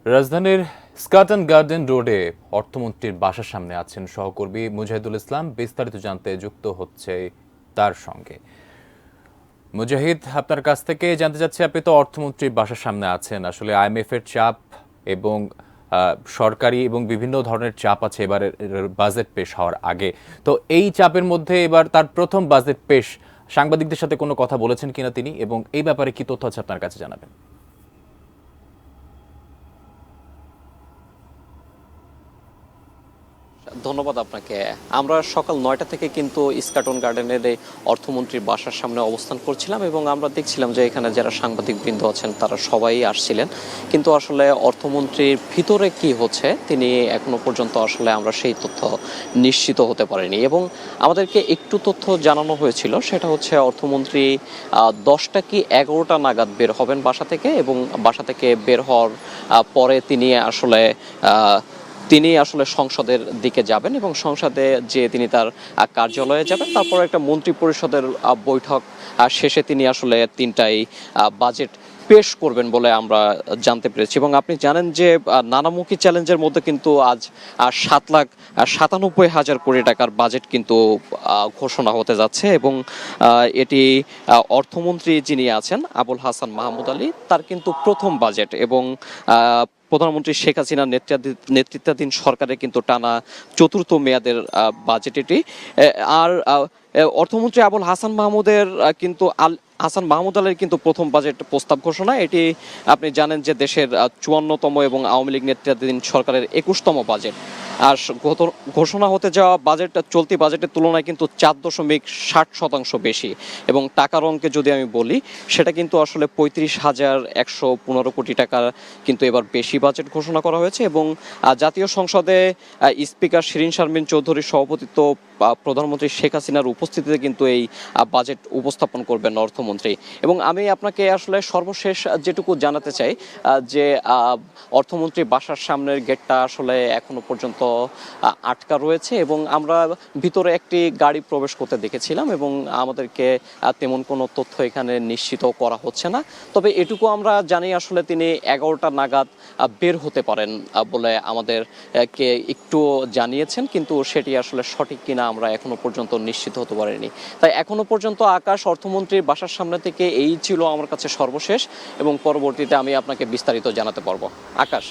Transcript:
রাজধানীর স্কটন গার্ডেন রোডে অর্থমন্ত্রীর বাসার সামনে আছেন সহকর্মী মুজাহিদুল ইসলাম। বিস্তারিত জানতে যুক্ত হচ্ছে তার সঙ্গে। মুজাহিদ, আপনার কাছ থেকে জানতে চাচ্ছি, আপনি তো অর্থমন্ত্রীর বাসার সামনে আছেন, আসলে আইএমএফ এর চাপ এবং সরকারি এবং বিভিন্ন ধরনের চাপ আছে এবারের বাজেট পেশ হওয়ার আগে। তো এই চাপের মধ্যে এবার তার প্রথম বাজেট পেশ, সাংবাদিকদের সাথে কোনো কথা বলেছেন কিনা তিনি, এবং এই ব্যাপারে কি তথ্য আছে আপনার কাছে জানাবেন। ধন্যবাদ আপনাকে। আমরা সকাল ৯টা থেকে কিন্তু ইস্কাটন গার্ডেনের এই অর্থমন্ত্রীর বাসার সামনে অবস্থান করছিলাম এবং আমরা দেখছিলাম যে এখানে যারা সাংবাদিকবৃন্দ আছেন তারা সবাই আসছিলেন, কিন্তু আসলে অর্থমন্ত্রীর ভিতরে কি হচ্ছে তিনি এখনো পর্যন্ত আসলে আমরা সেই তথ্য নিশ্চিত হতে পারিনি। এবং আমাদেরকে একটু তথ্য জানানো হয়েছিল, সেটা হচ্ছে অর্থমন্ত্রী 10টা কি 11টা নাগাদ বের হবেন বাসা থেকে, এবং বাসা থেকে বের হওয়ার পরে তিনি আসলে সংসদের দিকে যাবেন এবং সংসদে যে তিনি তার কার্যালয়ে যাবেন। তারপর একটা মন্ত্রী পরিষদের বৈঠক শেষে তিনি আসলে 3টায় বাজেট পেশ করবেন বলে আমরা জানতে পেরেছি। এবং আপনি জানেন যে নানামুখী চ্যালেঞ্জের মধ্যে কিন্তু আজ 7,97,000 কোটি টাকার বাজেট কিন্তু ঘোষণা হতে যাচ্ছে। এবং এটি অর্থমন্ত্রী যিনি আছেন আবুল হাসান মাহমুদ আলী, তার কিন্তু প্রথম বাজেট। এবং প্রধানমন্ত্রী শেখ হাসিনার নেতৃত্বাধীন সরকারের কিন্তু টানা 4র্থ মেয়াদের বাজেট এটি। আর অর্থমন্ত্রী আবুল হাসান মাহমুদের কিন্তু হাসান মাহমুদ আলীর কিন্তু প্রথম বাজেট প্রস্তাব ঘোষণা। এটি আপনি জানেন যে দেশের 54তম এবং আওয়ামী লীগ নেতৃত্বাধীন সরকারের 21তম বাজেট। আর ঘোষণা হতে যাওয়া বাজেটটা চলতি বাজেটের তুলনায় কিন্তু 4.60% বেশি। এবং টাকার অঙ্কে যদি আমি বলি, সেটা কিন্তু আসলে 35,115 কোটি টাকার কিন্তু এবার বেশি বাজেট ঘোষণা করা হয়েছে। এবং জাতীয় সংসদে স্পিকার শিরীন শারমিন চৌধুরীর সভাপতিত্ব, প্রধানমন্ত্রী শেখ হাসিনার উপস্থিতিতে কিন্তু এই বাজেট উপস্থাপন করবেন অর্থমন্ত্রী। এবং আমি আপনাকে আসলে সর্বশেষ যেটুকু জানাতে চাই যে অর্থমন্ত্রী বাসার সামনের গেটটা আসলে এখনো পর্যন্ত আটকা রয়েছে, এবং আমরা ভিতরে একটি গাড়ি প্রবেশ করতে দেখেছিলাম এবং আমাদেরকে তেমন কোনো তথ্য এখানে নিশ্চিত করা হচ্ছে না। তবে এটুকু আমরা জানি আসলে তিনি 11টা নাগাদ বের হতে পারেন বলে আমাদেরকে একটু জানিয়েছেন, কিন্তু সেটি আসলে সঠিক কিনা আমরা এখনো পর্যন্ত নিশ্চিত হতে পারিনি। তাই এখনো পর্যন্ত আকাশ, অর্থমন্ত্রীর বাসার সামনে থেকে এই ছিল আমার কাছে সর্বশেষ, এবং পরবর্তীতে আমি আপনাকে বিস্তারিত জানাতে পারবো। আকাশ।